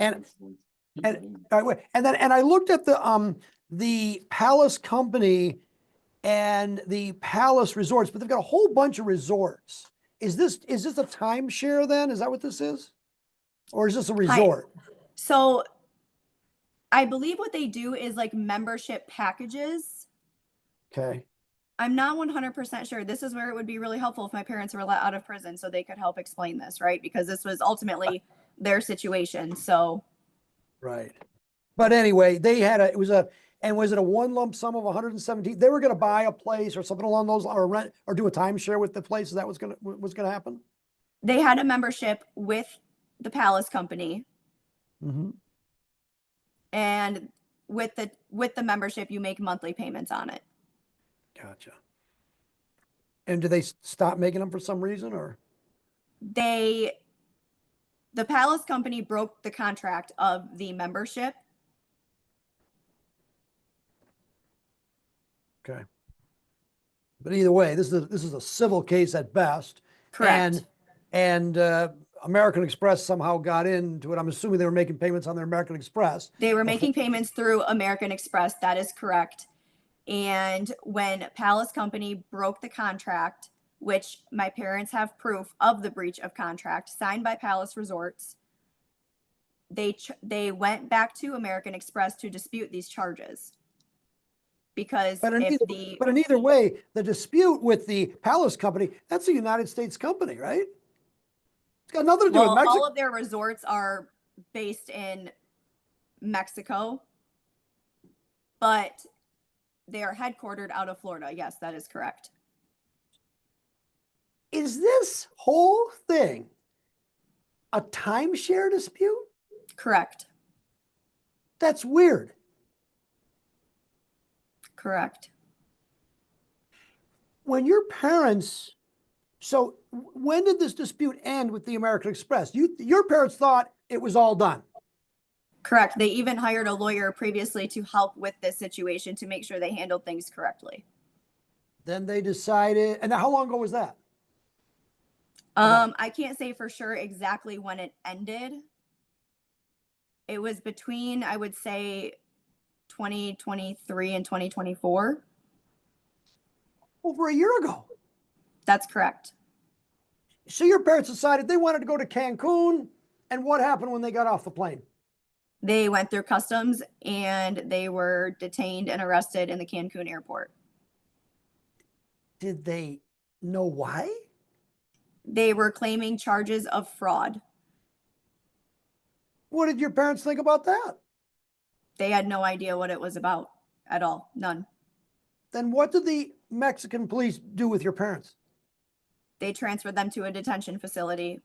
And all right, wait, and I looked at the Palace Company and the Palace Resorts, but they've got a whole bunch of resorts. Is this a timeshare then? Is that what this is? Or is this a resort? So I believe what they do is like membership packages. Okay. I'm not 100% sure. This is where it would be really helpful if my parents were let out of prison so they could help explain this, right? Because this was ultimately their situation. So. Right. But anyway, they had was it a one lump sum of 117? They were going to buy a place or something along those, or rent or do a timeshare with the place. That was going to happen. They had a membership with the Palace Company. Mm-hmm. And with the membership, you make monthly payments on it. Gotcha. And do they stop making them for some reason, or? The Palace Company broke the contract of the membership. Okay. But either way, this is a civil case at best. Correct. And American Express somehow got into it. I'm assuming they were making payments on their American Express. They were making payments through American Express. That is correct. And when Palace Company broke the contract, which my parents have proof of the breach of contract signed by Palace Resorts, they went back to American Express to dispute these charges. Because but in either way, the dispute with the Palace Company, that's a United States company, right? It's got nothing to do with Mexico. All of their resorts are based in Mexico, but they are headquartered out of Florida. Yes, that is correct. Is this whole thing a timeshare dispute? Correct. That's weird. Correct. When your parents, so when did this dispute end with the American Express? Your parents thought it was all done. Correct. They even hired a lawyer previously to help with this situation to make sure they handled things correctly. Then they decided, and how long ago was that? I can't say for sure exactly when it ended. It was between, I would say, 2023 and 2024. Over a year ago. That's correct. So your parents decided they wanted to go to Cancun, and what happened when they got off the plane? They went through customs and they were detained and arrested in the Cancun airport. Did they know why? They were claiming charges of fraud. What did your parents think about that? They had no idea what it was about at all. None. Then what did the Mexican police do with your parents? They transferred them to a detention facility.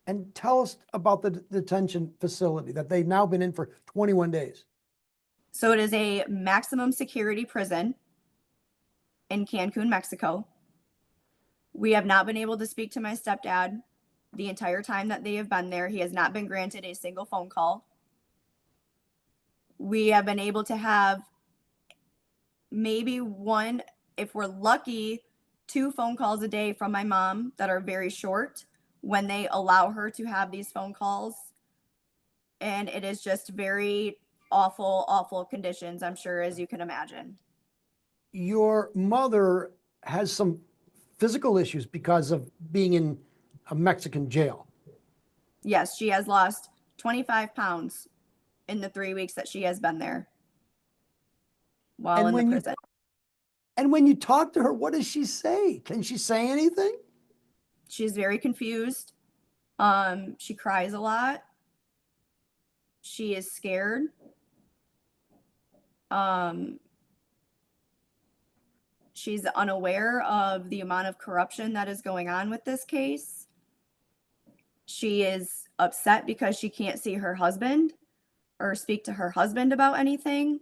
And tell us about the detention facility that they've now been in for 21 days. So it is a maximum security prison in Cancun, Mexico. We have not been able to speak to my stepdad the entire time that they have been there. He has not been granted a single phone call. We have been able to have maybe one, if we're lucky, 2 phone calls a day from my mom that are very short when they allow her to have these phone calls. And it is just very awful, awful conditions, I'm sure, as you can imagine. Your mother has some physical issues because of being in a Mexican jail. Yes, she has lost 25 pounds in the 3 weeks that she has been there while in the prison. And when you talk to her, what does she say? Can she say anything? She's very confused. She cries a lot. She is scared. She's unaware of the amount of corruption that is going on with this case. She is upset because she can't see her husband or speak to her husband about anything.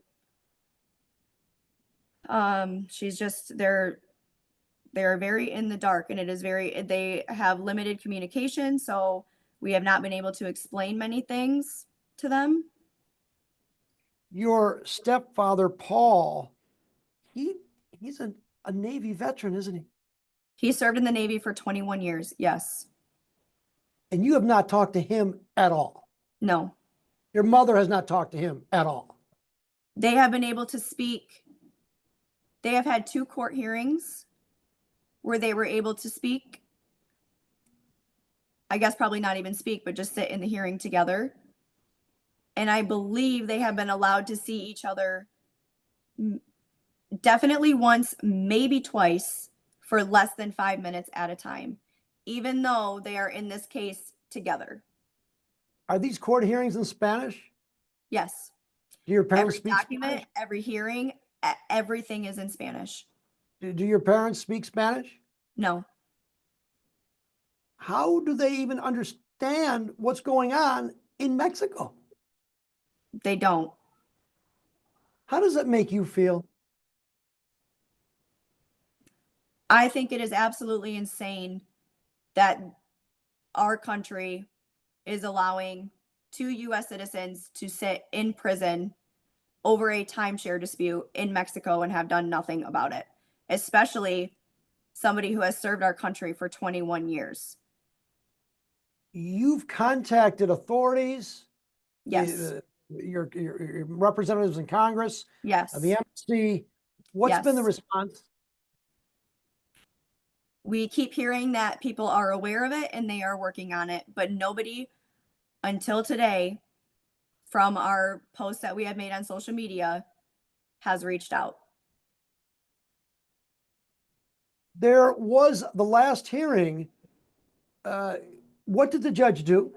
She's just, they're very in the dark, and they have limited communication. So we have not been able to explain many things to them. Your stepfather, Paul, he's a Navy veteran, isn't he? He served in the Navy for 21 years. Yes. And you have not talked to him at all. No. Your mother has not talked to him at all. They have been able to speak. They have had 2 court hearings where they were able to speak. I guess probably not even speak, but just sit in the hearing together. And I believe they have been allowed to see each other definitely once, maybe twice, for less than 5 minutes at a time, even though they are in this case together. Are these court hearings in Spanish? Yes. Do your parents Every speak document, Spanish? every hearing, everything is in Spanish. Do your parents speak Spanish? No. How do they even understand what's going on in Mexico? They don't. How does that make you feel? I think it is absolutely insane that our country is allowing 2 US citizens to sit in prison over a timeshare dispute in Mexico and have done nothing about it, especially somebody who has served our country for 21 years. You've contacted authorities, Yes. your representatives in Congress, Yes. the embassy. What's been the Yes. response? We keep hearing that people are aware of it and they are working on it, but nobody until today, from our posts that we have made on social media, has reached out. There was the last hearing. What did the judge do?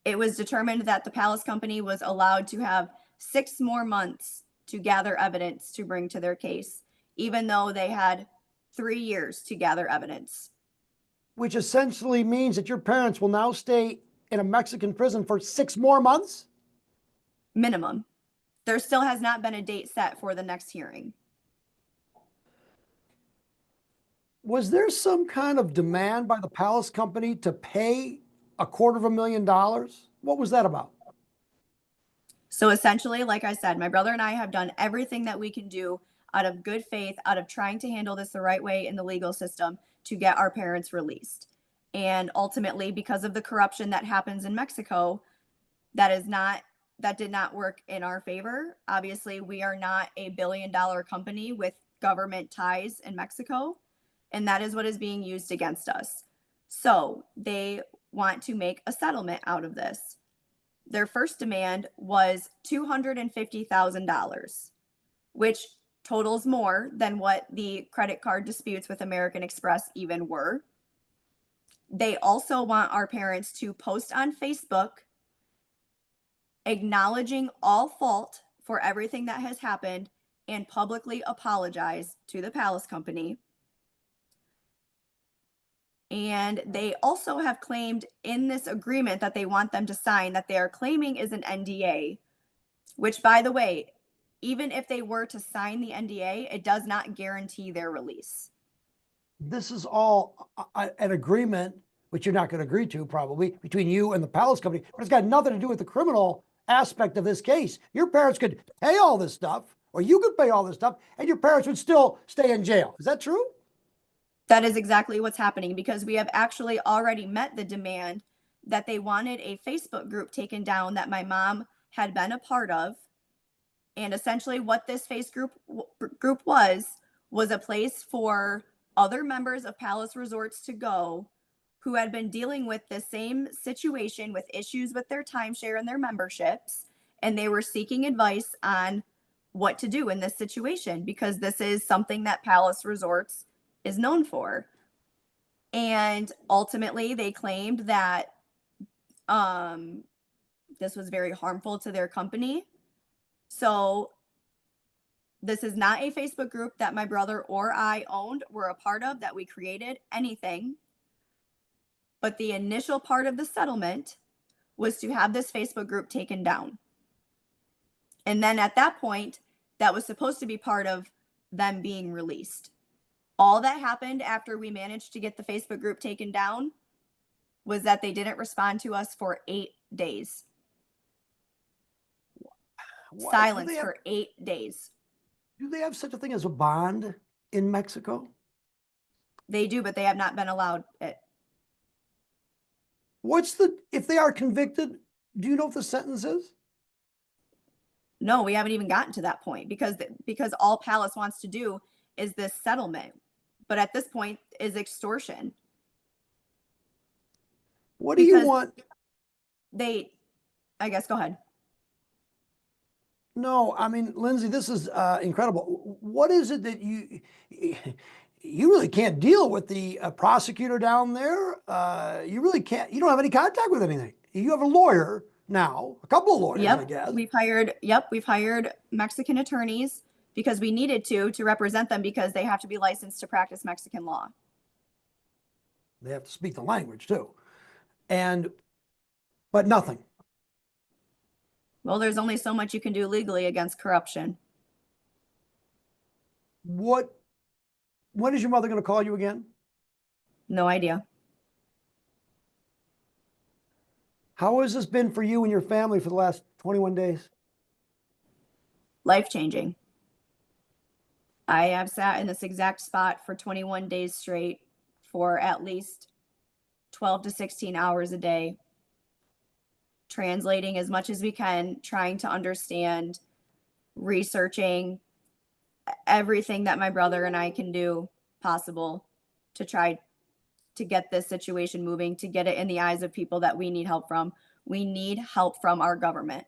It was determined that the Palace Company was allowed to have 6 more months to gather evidence to bring to their case, even though they had 3 years to gather evidence. Which essentially means that your parents will now stay in a Mexican prison for 6 more months? Minimum. There still has not been a date set for the next hearing. Was there some kind of demand by the Palace Company to pay $250,000? What was that about? So essentially, like I said, my brother and I have done everything that we can do out of good faith, out of trying to handle this the right way in the legal system to get our parents released. And ultimately, because of the corruption that happens in Mexico, that did not work in our favor. Obviously, we are not a billion-dollar company with government ties in Mexico, and that is what is being used against us. So they want to make a settlement out of this. Their first demand was $250,000, which totals more than what the credit card disputes with American Express even were. They also want our parents to post on Facebook acknowledging all fault for everything that has happened and publicly apologize to the Palace Company. And they also have claimed in this agreement that they want them to sign that they are claiming is an NDA, which, by the way, even if they were to sign the NDA, it does not guarantee their release. This is all an agreement, which you're not going to agree to probably, between you and the Palace Company, but it's got nothing to do with the criminal aspect of this case. Your parents could pay all this stuff, or you could pay all this stuff, and your parents would still stay in jail. Is that true? That is exactly what's happening, because we have actually already met the demand that they wanted a Facebook group taken down that my mom had been a part of. And essentially what this Facebook group was a place for other members of Palace Resorts to go who had been dealing with the same situation with issues with their timeshare and their memberships. And they were seeking advice on what to do in this situation, because this is something that Palace Resorts is known for. And ultimately they claimed that this was very harmful to their company. So this is not a Facebook group that my brother or I owned, were a part of, that we created, anything. But the initial part of the settlement was to have this Facebook group taken down. And then at that point, that was supposed to be part of them being released. All that happened after we managed to get the Facebook group taken down was that they didn't respond to us for 8 days. Silence for 8 days. Do they have such a thing as a bond in Mexico? They do, but they have not been allowed it. if they are convicted, do you know what the sentence is? No, we haven't even gotten to that point because all Palace wants to do is this settlement. But at this point is extortion. What do you Because want? I guess, go ahead. No, I mean, Lindsey, this is incredible. What is it that you really can't deal with the prosecutor down there? You really can't. You don't have any contact with anything. You have a lawyer now, a couple of lawyers, I guess. We've hired Mexican attorneys because we needed to represent them because they have to be licensed to practice Mexican law. They have to speak the language too. But nothing. Well, there's only so much you can do legally against corruption. When is your mother going to call you again? No idea. How has this been for you and your family for the last 21 days? Life-changing. I have sat in this exact spot for 21 days straight for at least 12 to 16 hours a day, translating as much as we can, trying to understand, researching everything that my brother and I can do possible to try to get this situation moving, to get it in the eyes of people that we need help from. We need help from our government.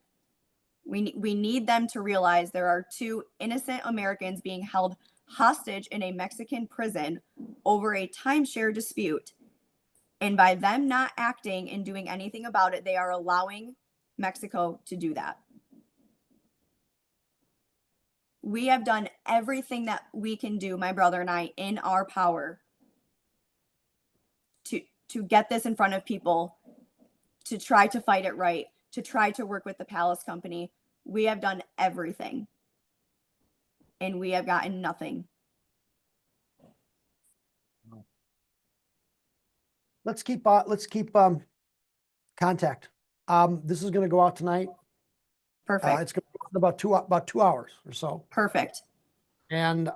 We need them to realize there are 2 innocent Americans being held hostage in a Mexican prison over a timeshare dispute. And by them not acting and doing anything about it, they are allowing Mexico to do that. We have done everything that we can do, my brother and I, in our power to get this in front of people, to try to fight it right, to try to work with the Palace Company. We have done everything, and we have gotten nothing. Let's keep contact. This is going to go out tonight. Perfect. It's going to go out in about 2 hours or so. Perfect. And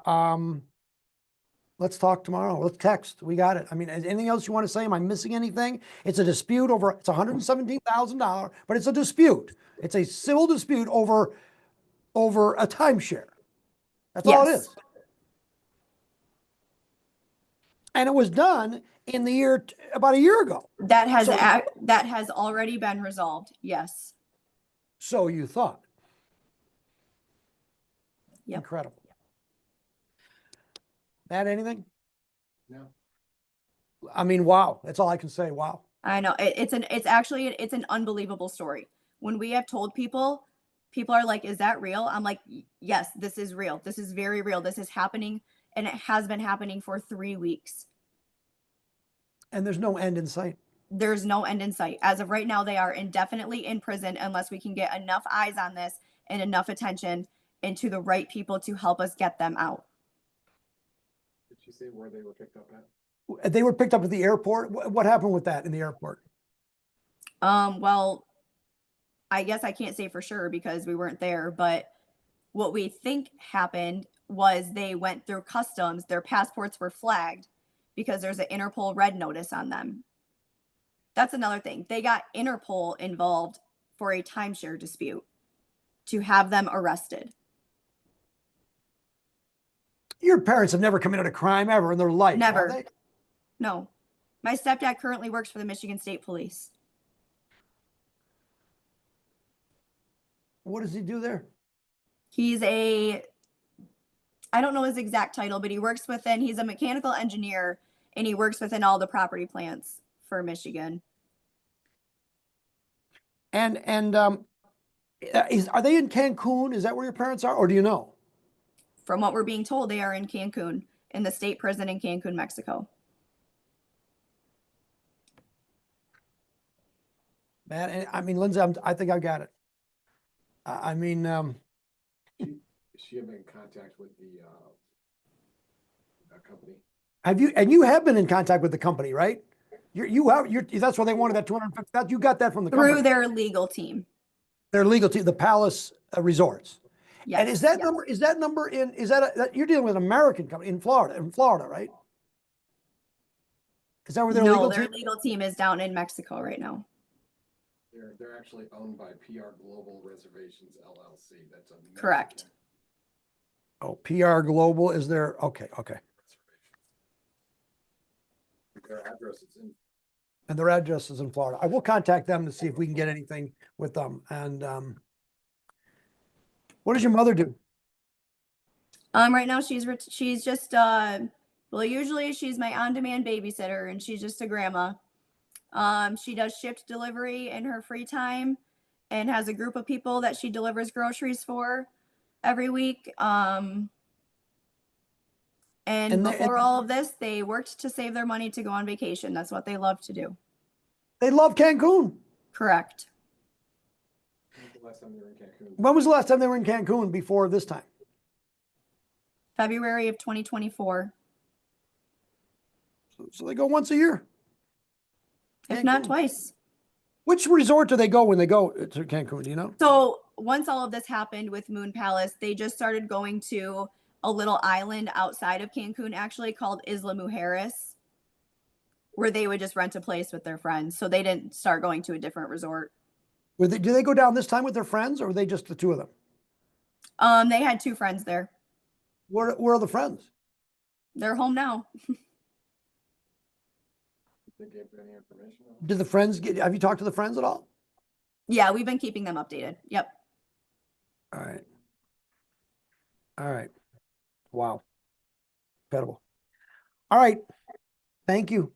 let's talk tomorrow. Let's text. We got it. I mean, anything else you want to say? Am I missing anything? It's a dispute over. It's $117,000, but it's a dispute. It's a civil dispute over a timeshare. That's all it is. And it was done in the year about a year ago. That has already been resolved. Yes. So you thought. Yep. Incredible. Matt, anything? No. I mean, wow. That's all I can say. Wow. I know it's an unbelievable story. When we have told people are like, is that real? I'm like, yes, this is real. This is very real. This is happening. And it has been happening for 3 weeks. And there's no end in sight. There's no end in sight. As of right now, they are indefinitely in prison unless we can get enough eyes on this and enough attention into the right people to help us get them out. Did she say where they were picked up at? They were picked up at the airport. What happened with that in the airport? Well, I guess I can't say for sure because we weren't there, but what we think happened was they went through customs. Their passports were flagged because there's an Interpol red notice on them. That's another thing. They got Interpol involved for a timeshare dispute to have them arrested. Your parents have never committed a crime ever in their life. Never. Have they? No. My stepdad currently works for the Michigan State Police. What does he do there? He's I don't know his exact title, but he's a mechanical engineer and he works within all the property plants for Michigan. And are they in Cancun? Is that where your parents are? Or do you know? From what we're being told, they are in Cancun, in the state prison in Cancun, Mexico. Man, I mean, Lindsey, I think I got it. I mean, Is she have been in contact with the company? you have been in contact with the company, right? That's why they wanted that 250. That you got that from the Through company. their legal team. Their legal team, the Palace Resorts. Yes. And is that number you're dealing with an American company in Florida, right? Is that where their No, legal their team? legal team is down in Mexico right now. They're actually owned by PR Global Reservations LLC. That's a Correct. Mexican Oh, PR Global is there? Okay, okay. reservation. Their address is in. And their address is in Florida. I will contact them to see if we can get anything with them. And what does your mother do? Right now she's just well, usually she's my on-demand babysitter, and she's just a grandma. She does shipped delivery in her free time, and has a group of people that she delivers groceries for every week. And And they- before all of this, they worked to save their money to go on vacation. That's what they love to do. They love Cancun. Correct. When's the last time they were in Cancun? When was the last time they were in Cancun before this time? February of 2024, So they go once a year. if not Cancun. twice. Which resort do they go when they go to Cancun? Do you know? So once all of this happened with Moon Palace, they just started going to a little island outside of Cancun, actually called Isla Mujeres, where they would just rent a place with their friends. So they didn't start going to a different resort. Do they go down this time with their friends, or were they just the two of them? They had 2 friends there. Where are the friends? They're home now. Did they give any information on it? Did the friends get? Have you talked to the friends at all? Yeah, we've been keeping them updated. Yep. All right. All right. Wow. Incredible. All right. Thank you.